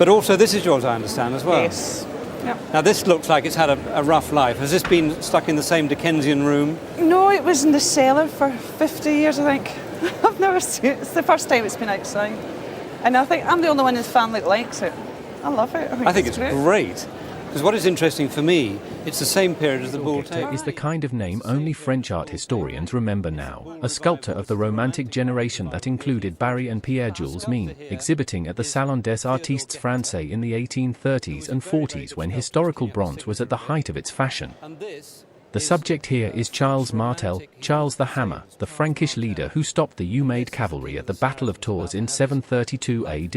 But also this is yours, I understand, as well. Yes. Yep. Now this looks like it's had a rough life. Has this been stuck in the same Dickensian room? No, it was in the cellar for 50 years, I think. I've never seen it. It's the first time it's been outside. And I think I'm the only one in the family that likes it. I love it. I think it's great. Because what is interesting for me, it's the same period as the bull table. Gechter is the kind of name only French art historians remember now. A sculptor of the Romantic generation that included Barry and Pierre-Jules Mine, exhibiting at the Salon des Artistes Français in the 1830s and 40s when historical bronze was at the height of its fashion. The subject here is Charles Martel, Charles the Hammer, the Frankish leader who stopped the Umayyad cavalry at the Battle of Tours in 732 AD,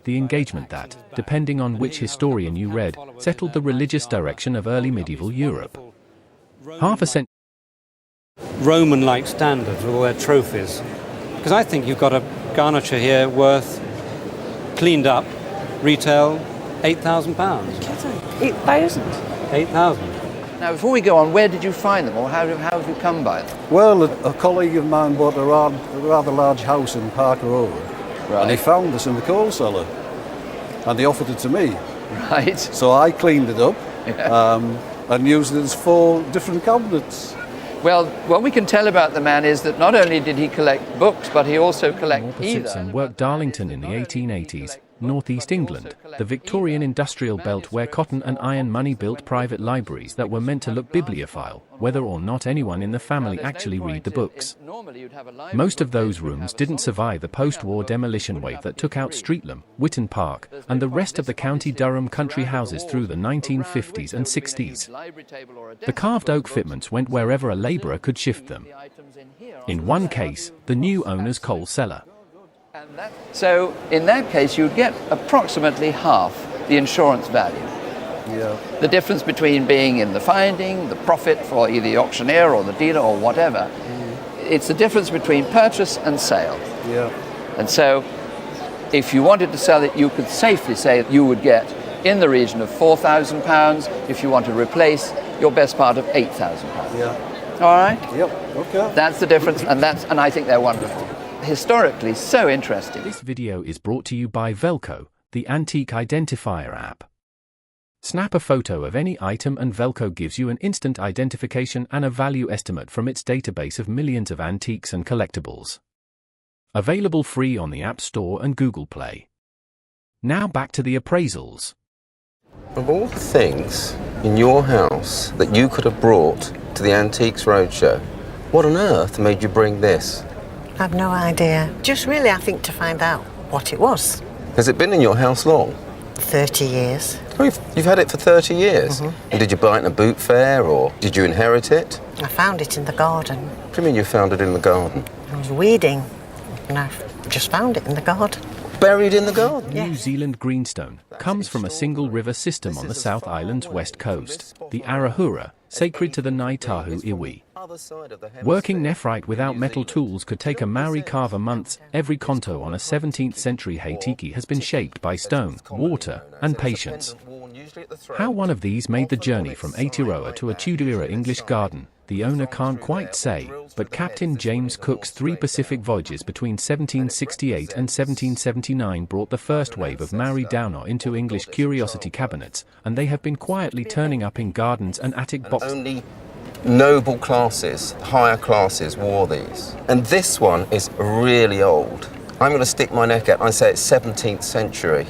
the engagement that, depending on which historian you read, settled the religious direction of early medieval Europe. Half a century Roman-like standard for all their trophies. Because I think you've got a garniture here worth, cleaned up, retail, £8,000. 8,000. 8,000. Now, before we go on, where did you find them, or how have you come by them? Well, a colleague of mine bought a rather large house in Park Road, Right. and he found this in the coal cellar, and he offered it to me. Right. So I cleaned it up and used it as 4 different cabinets. Well, what we can tell about the man is that not only did he collect books, but he also collected Simpson worked Darlington in the 1880s, northeast England, the Victorian industrial belt where cotton and iron money built private libraries that were meant to look bibliophile, whether or not anyone in the family actually read the books. Most of those rooms didn't survive the post-war demolition wave that took out Streatham, Witton Park, and the rest of the County Durham country houses through the 1950s and 60s. The carved oak fitments went wherever a labourer could shift them. In one case, the new owner's coal cellar. So, in that case, you'd get approximately half the insurance value. Yeah. The difference between being in the finding, the profit for either the auctioneer or the dealer or whatever, it's the difference between purchase and sale. Yeah. And so, if you wanted to sell it, you could safely say that you would get in the region of £4,000 if you want to replace your best part of £8,000. Yeah. All right? Yep. Okay. That's the difference, and I think they're wonderful. Historically, so interesting. This video is brought to you by Velco, the antique identifier app. Snap a photo of any item and Velco gives you an instant identification and a value estimate from its database of millions of antiques and collectibles. Available free on the App Store and Google Play. Now back to the appraisals. Of all the things in your house that you could have brought to the Antiques Roadshow, what on earth made you bring this? I've no idea. Just really, I think, to find out what it was. Has it been in your house long? 30 years. Oh, you've had it for 30 years? And did you buy it in a boot fair, or did you inherit it? I found it in the garden. What do you mean you found it in the garden? I was weeding, and I just found it in the garden. Buried in the garden? New Zealand greenstone comes from a single river system on the South Island's west coast, the Arahura, sacred to the Ngāi Tahu iwi. Working nephrite without metal tools could take a Maori carver months. Every konto on a 17th century hei-tiki has been shaped by stone, water, and patience. How one of these made the journey from Aotearoa to a Tudor-era English garden, the owner can't quite say, but Captain James Cook's 3 Pacific voyages between 1768 and 1779 brought the first wave of Maori Dauna into English curiosity cabinets, and they have been quietly turning up in gardens and attic boxes. Only noble classes, higher classes wore these. And this one is really old. I'm going to stick my neck out and say it's 17th century.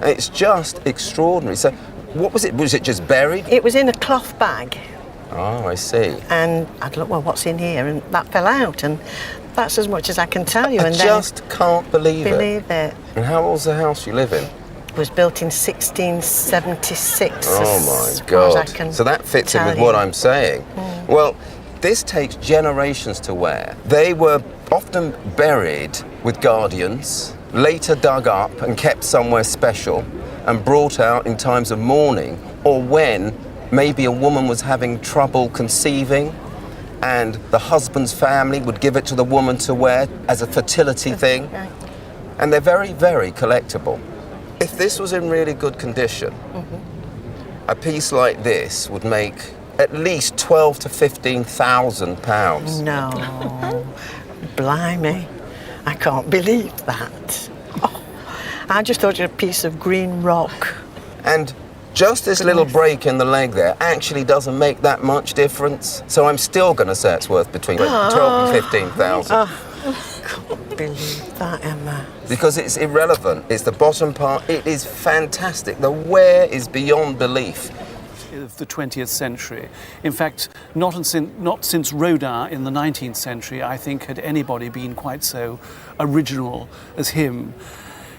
It's just extraordinary. So what was it? Was it just buried? It was in a cloth bag. Oh, I see. And I'd look, well, what's in here? And that fell out, and that's as much as I can tell you. I just can't believe it. And how old's the house you live in? It was built in 1676. Oh my God. So that fits in with what I'm saying. Well, this takes generations to wear. They were often buried with guardians, later dug up and kept somewhere special and brought out in times of mourning, or when maybe a woman was having trouble conceiving and the husband's family would give it to the woman to wear as a fertility thing. And they're very, very collectible. If this was in really good condition, a piece like this would make at least £12,000 to £15,000. No, blimey, I can't believe that. Oh, I just thought you had a piece of green rock. And just this little break in the leg there actually doesn't make that much difference. So I'm still going to say it's worth between 12 and 15,000. I can't believe that, Emma. Because it's irrelevant. It's the bottom part. It is fantastic. The wear is beyond belief. Of the 20th century. In fact, not since Rodin in the 19th century, I think, had anybody been quite so original as him.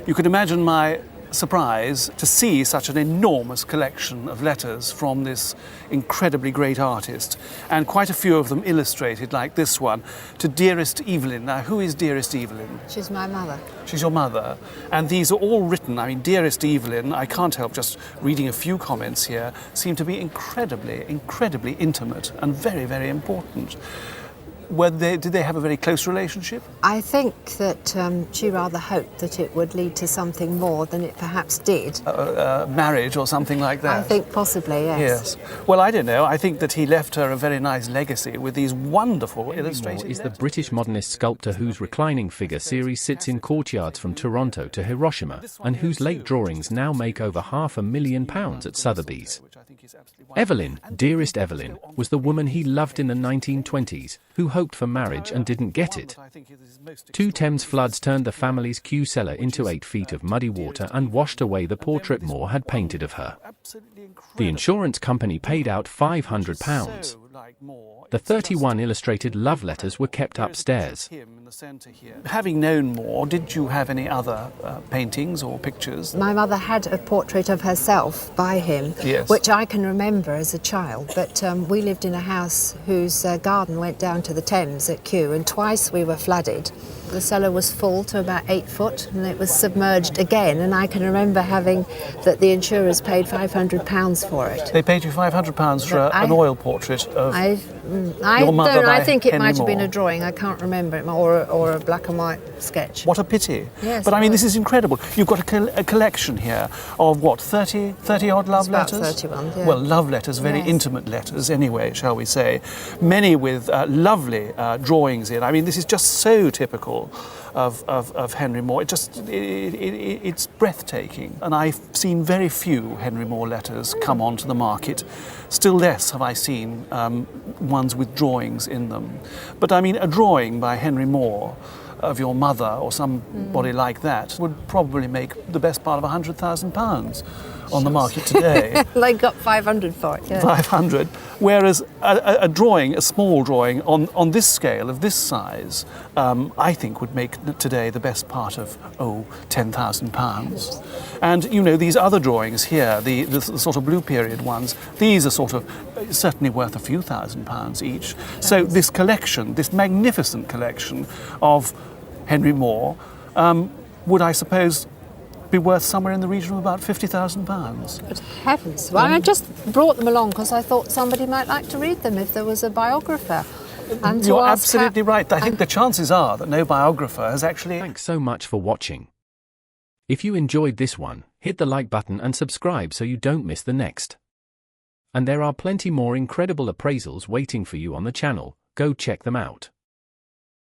You could imagine my surprise to see such an enormous collection of letters from this incredibly great artist, and quite a few of them illustrated, like this one, to Dearest Evelyn. Now, who is Dearest Evelyn? She's my mother. She's your mother. And these are all written, I mean, Dearest Evelyn, I can't help just reading a few comments here, seem to be incredibly, incredibly intimate and very, very important. Did they have a very close relationship? I think that she rather hoped that it would lead to something more than it perhaps did. Marriage or something like that? I think possibly, yes. Yes. Well, I don't know. I think that he left her a very nice legacy with these wonderful illustrated is the letters. British modernist sculptor whose reclining figure series sits in courtyards from Toronto to Hiroshima, and whose late drawings now make over £500,000 at Sotheby's. Evelyn, Dearest Evelyn, was the woman he loved in the 1920s, who hoped for marriage and didn't get it. 2 Thames floods turned the family's Kew cellar into 8 feet of muddy water and washed away the portrait Moore had painted of her. The insurance company paid out £500. The 31 illustrated love letters were kept upstairs. Having known Moore, did you have any other paintings or pictures? My mother had a portrait of herself by him, Yes. which I can remember as a child, but we lived in a house whose garden went down to the Thames at Kew, and twice we were flooded. The cellar was full to about 8 foot, and it was submerged again, and I can remember having that the insurers paid £500 for it. They paid you £500 for an oil portrait of I mother by think it Henry might have been Moore. a drawing, I can't remember it, or a black and white sketch. What a pity. Yes, but I it mean, was. this is incredible. You've got a collection here of what, 30 odd love About letters? 31, yeah. Well, love letters, very Yes. intimate letters anyway, shall we say. Many with lovely drawings in. I mean, this is just so typical of Henry Moore. It's breathtaking. And I've seen very few Henry Moore letters come onto the market. Still less have I seen ones with drawings in them. But I mean, a drawing by Henry Moore of your mother or somebody like that would probably make the best part of £100,000 on the market today. They got 500 for it, yeah. 500. Whereas a drawing, a small drawing on this scale, of this size, I think would make today the best part of, £10,000. And, you know, these other drawings here, the sort of Blue Period ones, these are sort of certainly worth a few £1,000s each. So this collection, this magnificent collection of Henry Moore, would, I suppose, be worth somewhere in the region of about £50,000. Good heavens. Well, I just brought them along because I thought somebody might like to read them if there was a biographer. And You're absolutely right. I think the chances are that no biographer has actually... Thanks so much for watching. If you enjoyed this one, hit the like button and subscribe so you don't miss the next. And there are plenty more incredible appraisals waiting for you on the channel. Go check them out.